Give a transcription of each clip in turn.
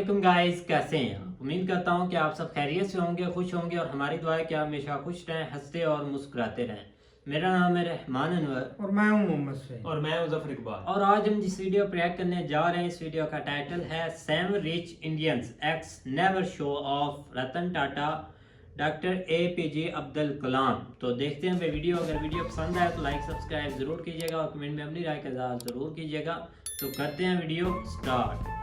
वालेकुम गाइस, कैसे हैं आप? उम्मीद करता हूं कि आप सब खैरियत से होंगे, खुश होंगे और हमारी दुआ है कि आप हमेशा खुश रहें, हंसते और मुस्कुराते रहें। मेरा नाम है रहमान अनवर और मैं हूं मोहम्मद सईद और मैं मुजफ्फर इकबाल। और आज हम जिस वीडियो पर रिएक्ट करने जा रहे हैं, इस वीडियो का टाइटल है 7 रिच इंडियंस एक्स never show off Ratan Tata doctor APJ Abdul Kalam. तो देखते हैं वीडियो। अगर वीडियो पसंद आए तो लाइक सब्सक्राइब ज़रूर कीजिएगा और कमेंट में अपनी राय का इज़हार ज़रूर कीजिएगा। तो करते हैं वीडियो स्टार्ट।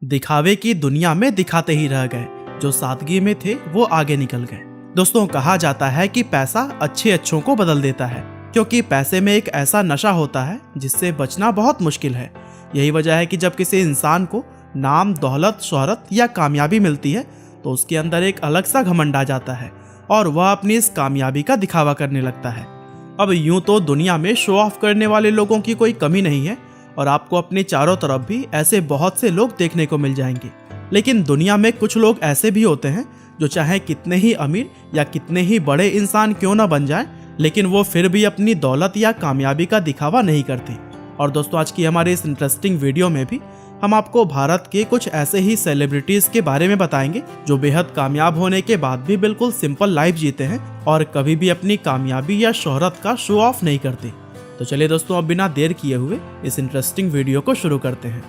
दिखावे की दुनिया में दिखाते ही रह गए, जो सादगी में थे वो आगे निकल गए। दोस्तों, कहा जाता है कि पैसा अच्छे अच्छों को बदल देता है, क्योंकि पैसे में एक ऐसा नशा होता है जिससे बचना बहुत मुश्किल है। यही वजह है कि जब किसी इंसान को नाम, दौलत, शोहरत या कामयाबी मिलती है तो उसके अंदर एक अलग सा घमंड आ जाता है और वह अपनी इस कामयाबी का दिखावा करने लगता है। अब यूं तो दुनिया में शो ऑफ करने वाले लोगों की कोई कमी नहीं है और आपको अपने चारों तरफ भी ऐसे बहुत से लोग देखने को मिल जाएंगे। लेकिन दुनिया में कुछ लोग ऐसे भी होते हैं जो चाहे कितने ही अमीर या कितने ही बड़े इंसान क्यों ना बन जाएं, लेकिन वो फिर भी अपनी दौलत या कामयाबी का दिखावा नहीं करते। और दोस्तों, आज की हमारे इस इंटरेस्टिंग वीडियो में भी हम आपको भारत के कुछ ऐसे ही सेलिब्रिटीज के बारे में बताएंगे जो बेहद कामयाब होने के बाद भी बिल्कुल सिंपल लाइफ जीते हैं और कभी भी अपनी कामयाबी या शोहरत का शो ऑफ नहीं करते। तो चलिए दोस्तों, अब बिना देर किए हुए इस इंटरेस्टिंग वीडियो को शुरू करते हैं।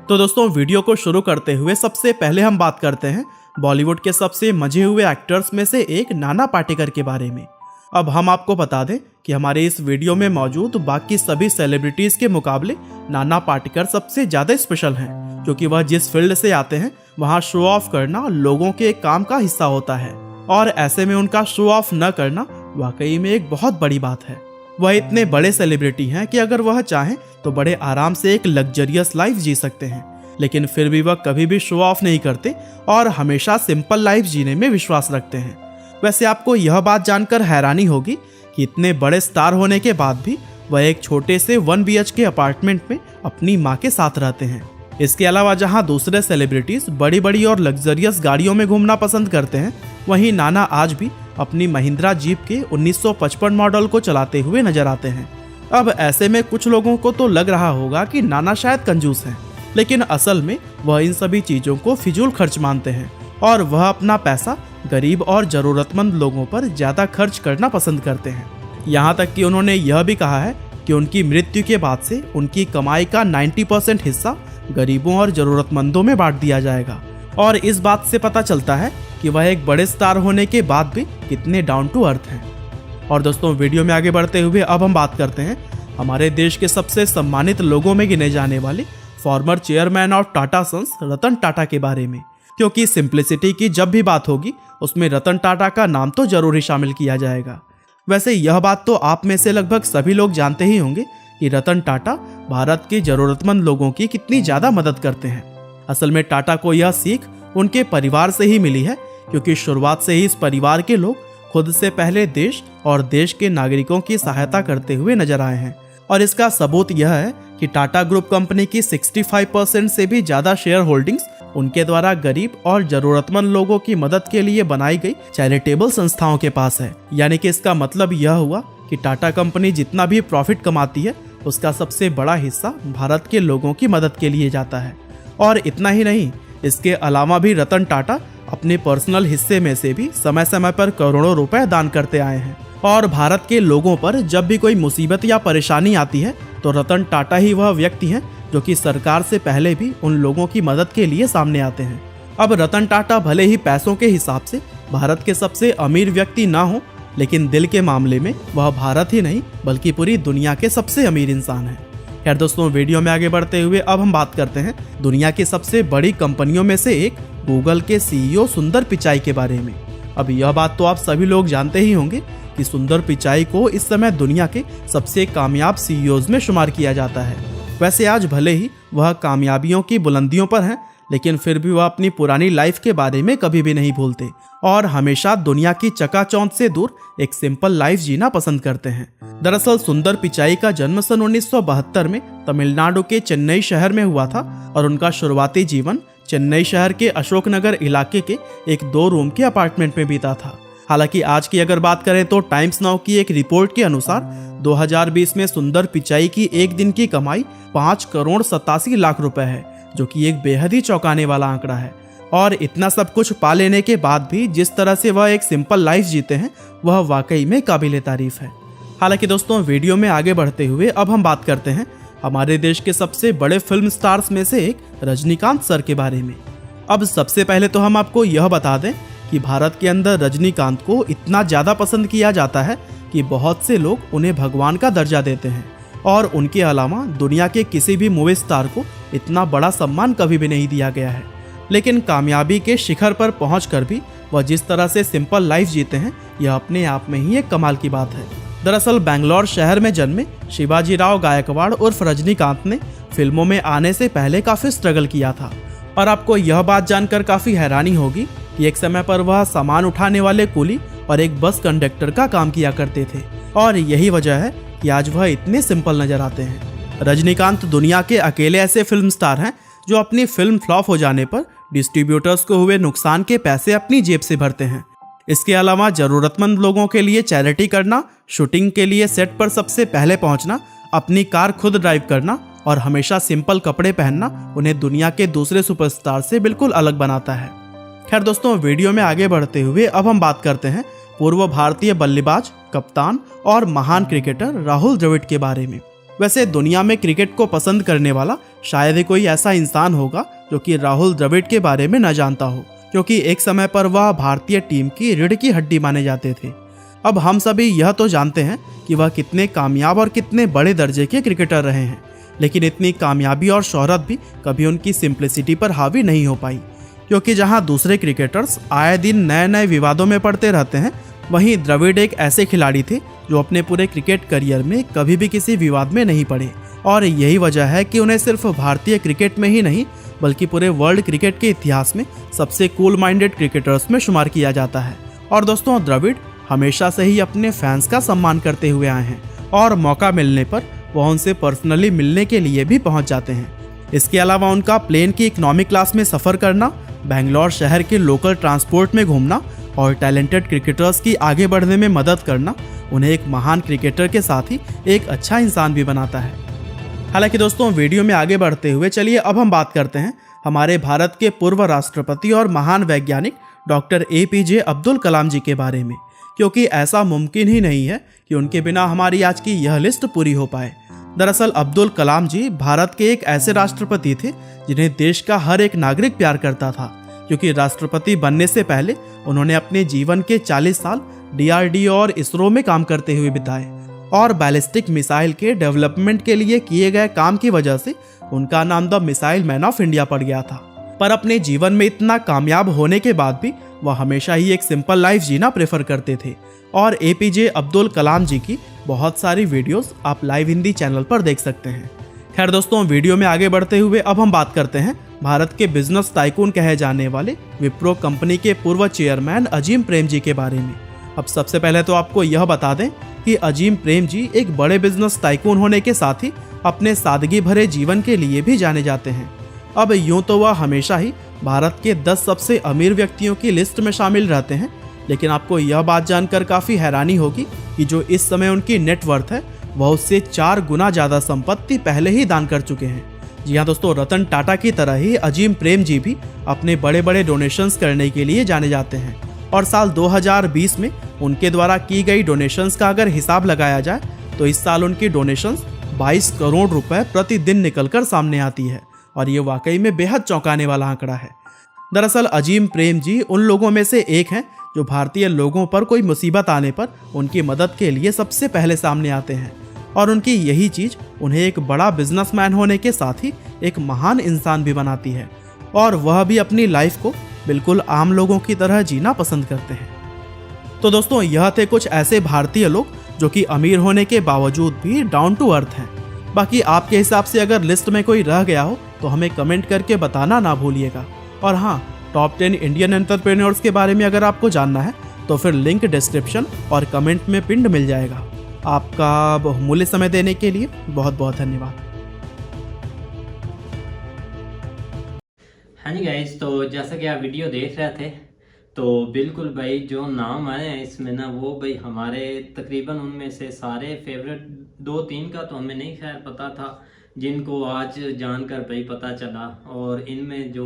तो दोस्तों, वीडियो को शुरू करते हुए सबसे पहले हम बात करते हैं बॉलीवुड के सबसे मजे हुए एक्टर्स में से एक नाना पाटेकर के बारे में। अब हम आपको बता दें कि हमारे इस वीडियो में मौजूद बाकी सभी सेलिब्रिटीज के मुकाबले नाना पाटेकर सबसे ज़्यादा स्पेशल हैं, क्योंकि वह जिस फील्ड से आते हैं वहाँ शो ऑफ करना लोगों के काम का हिस्सा होता है और ऐसे में उनका शो ऑफ न करना वाकई में एक बहुत बड़ी बात है। वह इतने बड़े सेलिब्रिटी हैं कि अगर वह चाहें तो बड़े आराम से एक लग्जरियस लाइफ जी सकते हैं, लेकिन फिर भी वह कभी भी शो ऑफ नहीं करते और हमेशा सिंपल लाइफ जीने में विश्वास रखते हैं। वैसे आपको यह बात जानकर हैरानी होगी कि इतने बड़े स्टार होने के बाद भी वह एक छोटे से 1 BHK अपार्टमेंट में अपनी माँ के साथ रहते हैं। इसके अलावा जहाँ दूसरे सेलिब्रिटीज बड़ी बड़ी और लग्जरियस गाड़ियों में घूमना पसंद करते हैं, वहीं नाना आज भी अपनी महिंद्रा जीप के 1955 मॉडल को चलाते हुए नजर आते हैं। अब ऐसे में कुछ लोगों को तो लग रहा होगा कि नाना शायद कंजूस हैं, लेकिन असल में वह इन सभी चीज़ों को फिजूल खर्च मानते हैं और वह अपना पैसा गरीब और ज़रूरतमंद लोगों पर ज़्यादा खर्च करना पसंद करते हैं। यहाँ तक कि उन्होंने यह भी कहा है कि उनकी मृत्यु के बाद से उनकी कमाई का 90% हिस्सा गरीबों और ज़रूरतमंदों में बांट दिया जाएगा। और इस बात से पता चलता है कि वह एक बड़े स्टार होने के बाद भी कितने डाउन टू अर्थ हैं। और दोस्तों, वीडियो में आगे बढ़ते हुए अब हम बात करते हैं हमारे देश के सबसे सम्मानित लोगों में गिने जाने वाले former chairman of Tata sons Ratan Tata के बारे में, क्योंकि सिंप्लिसिटी की जब भी बात होगी उसमें रतन टाटा का नाम तो जरूर ही शामिल किया जाएगा। वैसे यह बात तो आप में से लगभग सभी लोग जानते ही होंगे कि रतन टाटा भारत के जरूरतमंद लोगों की कितनी ज़्यादा मदद करते हैं। असल में टाटा को यह सीख उनके परिवार से ही मिली है, क्योंकि शुरुआत से ही इस परिवार के लोग खुद से पहले देश और देश के नागरिकों की सहायता करते हुए नजर आए हैं। और इसका सबूत यह है कि टाटा ग्रुप कंपनी की 65% से भी ज़्यादा शेयर होल्डिंग्स उनके द्वारा गरीब और जरूरतमंद लोगों की मदद के लिए बनाई गई चैरिटेबल संस्थाओं के पास है। यानी कि इसका मतलब यह हुआ कि टाटा कंपनी जितना भी प्रॉफिट कमाती है उसका सबसे बड़ा हिस्सा भारत के लोगों की मदद के लिए जाता है। और इतना ही नहीं, इसके अलावा भी रतन टाटा अपने पर्सनल हिस्से में से भी समय समय पर करोड़ों रुपए दान करते आए हैं। और भारत के लोगों पर जब भी कोई मुसीबत या परेशानी आती है तो रतन टाटा ही वह व्यक्ति हैं जो कि सरकार से पहले भी उन लोगों की मदद के लिए सामने आते हैं। अब रतन टाटा भले ही पैसों के हिसाब से भारत के सबसे अमीर व्यक्ति ना हो, लेकिन दिल के मामले में वह भारत ही नहीं बल्कि पूरी दुनिया के सबसे अमीर इंसान हैं। खैर दोस्तों, वीडियो में आगे बढ़ते हुए अब हम बात करते हैं दुनिया की सबसे बड़ी कंपनियों में से एक गूगल के CEO सुंदर पिचाई के बारे में। अब यह बात तो आप सभी लोग जानते ही होंगे कि सुंदर पिचाई को इस समय दुनिया के सबसे कामयाब CEOs में शुमार किया जाता है। वैसे आज भले ही वह कामयाबियों की बुलंदियों पर हैं, लेकिन फिर भी वह अपनी पुरानी लाइफ के बारे में कभी भी नहीं भूलते और हमेशा दुनिया की चकाचौंध से दूर एक सिंपल लाइफ जीना पसंद करते हैं। दरअसल सुंदर पिचाई का जन्म सन 1972 में तमिलनाडु के चेन्नई शहर में हुआ था और उनका शुरुआती जीवन चेन्नई शहर के अशोकनगर इलाके के एक 2 रूम के अपार्टमेंट में बीता था। हालांकि आज की अगर बात करें तो टाइम्स नाउ की एक रिपोर्ट के अनुसार 2020 में सुंदर पिचाई की एक दिन की कमाई 5 करोड़ 87 लाख रुपए है, जो कि एक बेहद ही चौंकाने वाला आंकड़ा है। और इतना सब कुछ पा लेने के बाद भी जिस तरह से वह एक सिंपल लाइफ जीते हैं वह वाकई में काबिले तारीफ है। हालांकि दोस्तों, वीडियो में आगे बढ़ते हुए अब हम बात करते हैं हमारे देश के सबसे बड़े फिल्म स्टार्स में से एक रजनीकांत सर के बारे में। अब सबसे पहले तो हम आपको यह बता दें कि भारत के अंदर रजनीकांत को इतना ज़्यादा पसंद किया जाता है कि बहुत से लोग उन्हें भगवान का दर्जा देते हैं, और उनके अलावा दुनिया के किसी भी मूवी स्टार को इतना बड़ा सम्मान कभी भी नहीं दिया गया है। लेकिन कामयाबी के शिखर पर पहुंचकर भी वह जिस तरह से सिंपल लाइफ जीते हैं, यह अपने आप में ही एक कमाल की बात है। दरअसल बेंगलोर शहर में जन्मे शिवाजीराव गायकवाड़ उर्फ रजनीकांत ने फिल्मों में आने से पहले काफ़ी स्ट्रगल किया था। और आपको यह बात जानकर काफ़ी हैरानी होगी कि एक समय पर वह सामान उठाने वाले कुली और एक बस कंडक्टर का काम किया करते थे, और यही वजह है कि आज वह इतने सिंपल नजर आते हैं। रजनीकांत दुनिया के अकेले ऐसे फिल्म स्टार हैं जो अपनी फिल्म फ्लॉप हो जाने पर डिस्ट्रीब्यूटर्स को हुए नुकसान के पैसे अपनी जेब से भरते हैं। इसके अलावा ज़रूरतमंद लोगों के लिए चैरिटी करना, शूटिंग के लिए सेट पर सबसे पहले पहुंचना, अपनी कार खुद ड्राइव करना और हमेशा सिंपल कपड़े पहनना उन्हें दुनिया के दूसरे सुपरस्टार से बिल्कुल अलग बनाता है। खैर दोस्तों, वीडियो में आगे बढ़ते हुए अब हम बात करते हैं पूर्व भारतीय बल्लेबाज, कप्तान और महान क्रिकेटर राहुल द्रविड़ के बारे में। वैसे दुनिया में क्रिकेट को पसंद करने वाला शायद ही कोई ऐसा इंसान होगा जो कि राहुल द्रविड़ के बारे में न जानता हो, क्योंकि एक समय पर वह भारतीय टीम की रीढ़ की हड्डी माने जाते थे। अब हम सभी यह तो जानते हैं कि वह कितने कामयाब और कितने बड़े दर्जे के क्रिकेटर रहे हैं, लेकिन इतनी कामयाबी और शोहरत भी कभी उनकी सिंप्लिसिटी पर हावी नहीं हो पाई, क्योंकि जहां दूसरे क्रिकेटर्स आए दिन नए नए विवादों में पड़ते रहते हैं, वहीं द्रविड़ एक ऐसे खिलाड़ी थे जो अपने पूरे क्रिकेट करियर में कभी भी किसी विवाद में नहीं पड़े। और यही वजह है कि उन्हें सिर्फ भारतीय क्रिकेट में ही नहीं बल्कि पूरे वर्ल्ड क्रिकेट के इतिहास में सबसे कूल माइंडेड क्रिकेटर्स में शुमार किया जाता है। और दोस्तों, द्रविड़ हमेशा से ही अपने फैंस का सम्मान करते हुए आए हैं, और मौका मिलने पर वह उनसे पर्सनली मिलने के लिए भी पहुंच जाते हैं। इसके अलावा उनका प्लेन की इकोनॉमिक क्लास में सफ़र करना, बेंगलोर शहर के लोकल ट्रांसपोर्ट में घूमना और टैलेंटेड क्रिकेटर्स की आगे बढ़ने में मदद करना उन्हें एक महान क्रिकेटर के साथ ही एक अच्छा इंसान भी बनाता है। हालांकि दोस्तों, वीडियो में आगे बढ़ते हुए चलिए अब हम बात करते हैं हमारे भारत के पूर्व राष्ट्रपति और महान वैज्ञानिक डॉक्टर APJ अब्दुल कलाम जी के बारे में, क्योंकि ऐसा मुमकिन ही नहीं है कि उनके बिना हमारी आज की यह लिस्ट पूरी हो पाए। दरअसल अब्दुल कलाम जी भारत के एक ऐसे राष्ट्रपति थे जिन्हें देश का हर एक नागरिक प्यार करता था, क्योंकि राष्ट्रपति बनने से पहले उन्होंने अपने जीवन के 40 साल DRDO और इसरो में काम करते हुए बिताए, और बैलिस्टिक मिसाइल के डेवलपमेंट के लिए किए गए काम की वजह से उनका नाम the missile man of India पड़ गया था। पर अपने जीवन में इतना कामयाब होने के बाद भी वह हमेशा ही एक सिंपल लाइफ जीना प्रेफर करते थे, और APJ अब्दुल कलाम जी की बहुत सारी वीडियोस आप लाइव हिंदी चैनल पर देख सकते हैं। खैर दोस्तों, वीडियो में आगे बढ़ते हुए अब हम बात करते हैं भारत के बिजनेस टाइकून कहे जाने वाले विप्रो कंपनी के पूर्व चेयरमैन अजीम प्रेम जी के बारे में। अब सबसे पहले तो आपको यह बता दें कि अजीम प्रेम जी एक बड़े बिजनेस टाइकून होने के साथ ही अपने सादगी भरे जीवन के लिए भी जाने जाते हैं। अब यूं तो वह हमेशा ही भारत के 10 सबसे अमीर व्यक्तियों की लिस्ट में शामिल रहते हैं, लेकिन आपको यह बात जानकर काफ़ी हैरानी होगी कि जो इस समय उनकी नेटवर्थ है वह उससे 4 गुना ज़्यादा संपत्ति पहले ही दान कर चुके हैं। जी हाँ दोस्तों, रतन टाटा की तरह ही अजीम प्रेम जी भी अपने बड़े बड़े डोनेशंस करने के लिए जाने जाते हैं, और साल 2020 में उनके द्वारा की गई डोनेशंस का अगर हिसाब लगाया जाए तो इस साल उनकी डोनेशंस 22 करोड़ रुपए प्रतिदिन निकलकर सामने आती है, और ये वाकई में बेहद चौंकाने वाला आंकड़ा है। दरअसल अजीम प्रेम जी उन लोगों में से एक हैं जो भारतीय लोगों पर कोई मुसीबत आने पर उनकी मदद के लिए सबसे पहले सामने आते हैं, और उनकी यही चीज़ उन्हें एक बड़ा बिजनेसमैन होने के साथ ही एक महान इंसान भी बनाती है, और वह भी अपनी लाइफ को बिल्कुल आम लोगों की तरह जीना पसंद करते हैं। तो दोस्तों, यह थे कुछ ऐसे भारतीय लोग जो कि अमीर होने के बावजूद भी डाउन टू अर्थ हैं। बाकी आपके हिसाब से अगर लिस्ट में कोई रह गया हो तो हमें कमेंट करके बताना ना भूलिएगा। और हाँ, टॉप 10 इंडियन एंटरप्रेन्योर्स के बारे में अगर आपको जानना है तो फिर लिंक डिस्क्रिप्शन और कमेंट में पिंड मिल जाएगा। आपका बहुमूल्य समय देने के लिए बहुत बहुत धन्यवाद। हाँ जी गाइस, तो जैसा कि आप वीडियो देख रहे थे तो बिल्कुल भाई जो नाम आए हैं इसमें ना वो भाई हमारे तकरीबन उनमें से सारे फेवरेट 2-3 का तो हमें नहीं खैर पता था, जिनको आज जानकर भाई पता चला, और इनमें जो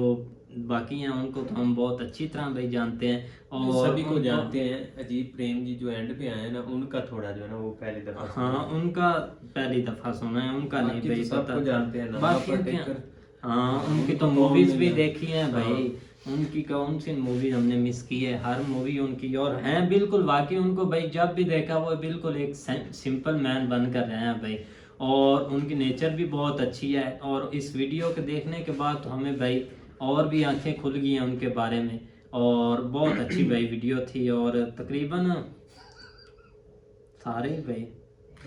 बाकी हैं उनको तो हम बहुत अच्छी तरह भाई जानते हैं और सभी को जानते हैं। अजीब प्रेम जी जो एंड पे आए हैं ना, उनका थोड़ा जो है ना वो पहली दफा हाँ उनका पहली दफा सुना है, उनका नहीं बाकी भाई तो सबको पता जानते हैं ना, बाकी पाटेकर। हाँ उनकी तो उनको मूवीज कौन भी नहीं देखी हैं भाई, उनकी कौन सी मूवी हमने मिस की है, हर मूवी उनकी। और हैं बिल्कुल वाकई उनको भाई जब भी देखा वो बिल्कुल एक सिंपल मैन बन कर रहे हैं भाई, और उनकी नेचर भी बहुत अच्छी है। और इस वीडियो के देखने के बाद तो हमें भाई और भी आंखें खुल गई हैं उनके बारे में, और बहुत अच्छी भाई वीडियो थी। और तकरीबन सारे ही भाई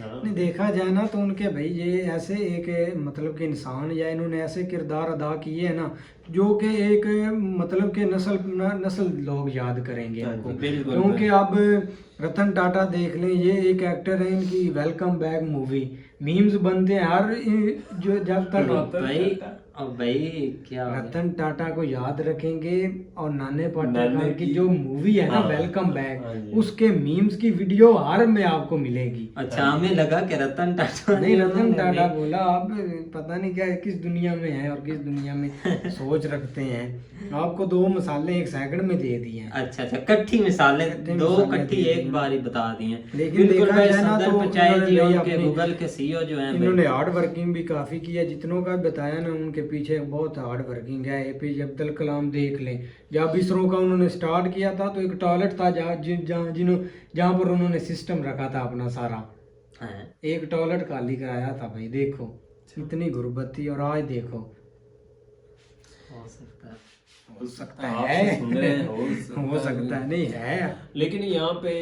नहीं देखा जाए ना तो उनके भाई ये ऐसे एक मतलब कि इंसान या इन्होंने ऐसे किरदार अदा किए हैं ना जो कि एक मतलब कि नस्ल लोग याद करेंगे इनको। बिल्कुल क्योंकि अब रतन टाटा देख लें, ये एक एक्टर है, इनकी वेलकम बैक मूवी मीम्स बनते हैं हर जो जब तक भाई अब भाई क्या हो गया? रतन टाटा को याद रखेंगे और नाने पाटेकर नाने की की- जो मूवी है ना हाँ, वेलकम हाँ बैक, जी। उसके मीम्स की वीडियो हर में आपको मिलेगी। अच्छा हमें लगा कि रतन टाटा नहीं रतन उन्होंने टाटा भी- बोला आप पता नहीं क्या किस दुनिया में है और किस दुनिया में सोच रखते हैं। आपको दो मसाले एक सेकंड में दे दिए हैं। अच्छा अच्छा कट्ठी मिसालें कट्ठी दो मिसालें कट्ठी दे दी एक हैं। बार ही बता दी हैं। लेकिन बिल्कुल देखा भाई जाए ना सुंदर तो पिचाई जी इन्होंने उनके अपनी- गूगल के सीईओ जो हैं इन्होंने भाई, हार्ड वर्किंग भी काफी किया, जितनों का बताया ना उनके पीछे बहुत हार्ड वर्किंग है। एपीजे अब्दुल कलाम देख लें, जब इसरो का उन्होंने स्टार्ट किया था तो एक टॉयलेट था जहाँ पर उन्होंने सिस्टम रखा था अपना सारा, हैं। एक टॉयलेट खाली कराया था भाई। देखो इतनी गुर्बत थी और आज देखो हो सकता है। हो सकता आपसे है सुन रहे हैं, हो सकता है नहीं है। लेकिन यहाँ पे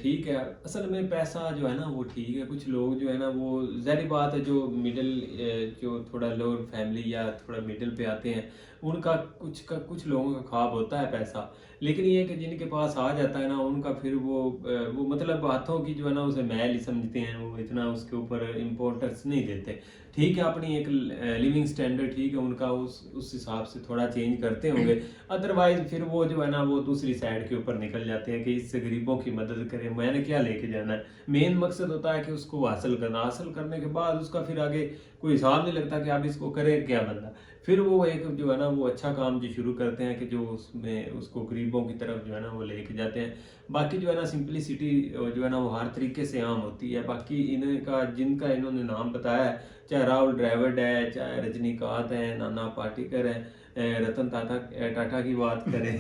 ठीक है, असल में पैसा जो है ना वो ठीक है। कुछ लोग जो है ना वो ज़ाहिर बात है जो मिडिल जो थोड़ा लोअर फैमिली या थोड़ा मिडिल पे आते हैं उनका कुछ लोगों का ख्वाब होता है पैसा। लेकिन ये कि जिनके पास आ जाता है ना उनका फिर वो मतलब हाथों की जो है ना उसे मैल ही समझते हैं, वो इतना उसके ऊपर इम्पोर्टेंस नहीं देते। ठीक है अपनी एक लिविंग स्टैंडर्ड ठीक है उनका उस हिसाब से थोड़ा चेंज करते होंगे, अदरवाइज फिर वो जो है ना वो दूसरी साइड के ऊपर निकल जाते हैं कि इससे गरीबों की मदद करें, मैंने क्या लेके जाना है। मेन मकसद होता है कि उसको हासिल करना, हासिल करने के बाद उसका फिर आगे कोई हिसाब नहीं लगता कि आप इसको करें क्या बंदा। फिर वो एक जो है ना वो अच्छा काम जो शुरू करते हैं कि जो उसमें उसको गरीबों की तरफ जो है ना वो लेके जाते हैं। बाकी जो है ना सिंपलिसिटी जो है ना वो हर तरीके से आम होती है। बाकी इनका जिनका इन्होंने नाम बताया है, चाहे राहुल द्रविड़ है, चाहे रजनीकांत है, नाना पाटेकर है, रतन टाटा की बात करें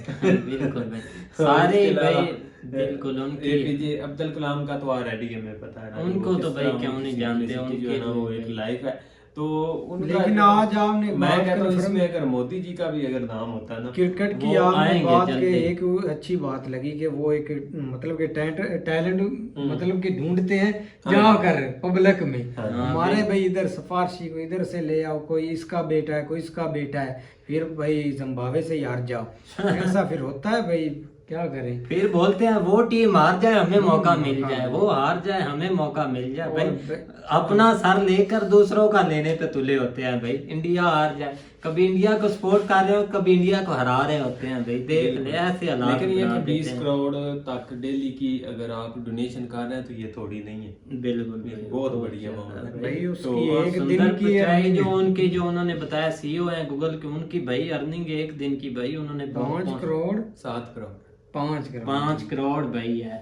बिल्कुल भाई सारे इसके अलावा, भाई बिल्कुल उनकी एपीजे अब्दुल कलाम का तो ऑलरेडी हमें पता है ना, उनको वो तो किस भाई तरह क्यों उनकी नहीं जानते, simplicity जो है ना वो एक लाइफ है। तो उनका लेकिन आज आपने मैं बात कहता हूँ confirm- इसमें अगर मोदी जी का भी अगर नाम होता ना, क्रिकेट की वो आपने आएंगे बात के जल्दी। एक अच्छी बात लगी कि वो एक मतलब कि टैलेंट मतलब कि ढूंढते हैं जाकर पब्लिक में। हमारे भाई इधर सिफारशी को इधर से ले आओ, कोई इसका बेटा है कोई इसका बेटा है, फिर भाई जम्बावे से ही हार जाओ, ऐसा फिर होता है भाई, क्या करें। फिर बोलते हैं वो टीम हार जाए हमें मौका मिल हाँ। जाए, वो हार जाए हमें मौका मिल जाए भाई। और अपना सर लेकर दूसरों का लेने पे तुले होते हैं भाई। इंडिया हार जाए, कभी इंडिया को सपोर्ट कर रहे हो, कभी इंडिया को हरा रहे होते हैं भाई। देख ले ऐसे हालात लेकिन ये बना कि देते 20 हैं। करोड़ तक डेली की अगर आप डोनेशन कर रहे हैं तो ये थोड़ी नहीं है, बिल्कुल ये बिल्कुल, बहुत बहुत बढ़िया ज्यादा मामला है। भाई तो उसकी और एक सुंदर दिन की पिचाई जो earning उनकी जो उन्होंने बताया सीईओ है गूगल के, उनकी भाई अर्निंग एक दिन की भाई उन्होंने 5 करोड़ 7 करोड़ 5 करोड़ 5 करोड़ भाई है।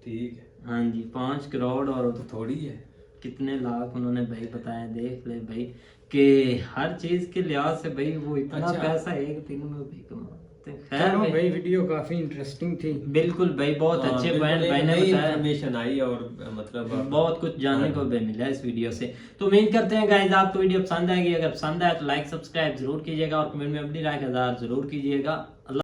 ठीक है, हाँ जी 5 करोड़ और तो थोड़ी है। कितने लाख उन्होंने भाई बताया। देख ले भाई कि हर चीज के लिहाज से भाई वो इतना अच्छा। पैसा एक दिन में भी कमाते हैं। खैर चलो भाई, भाई वीडियो काफी इंटरेस्टिंग थी। बिल्कुल भाई बहुत हाँ, अच्छे बिल्कुल पॉइंट एक भाई ने नई बताया, इन्फॉर्मेशन आई और मतलब बहुत कुछ जानने को भी मिला इस वीडियो से। तो उम्मीद करते हैं गाइस आपको वीडियो पसंद आएगी। अगर पसंद आए तो लाइक सब्सक्राइब जरूर कीजिएगा और कमेंट में अपनी राय का इज़हार जरूर कीजिएगा।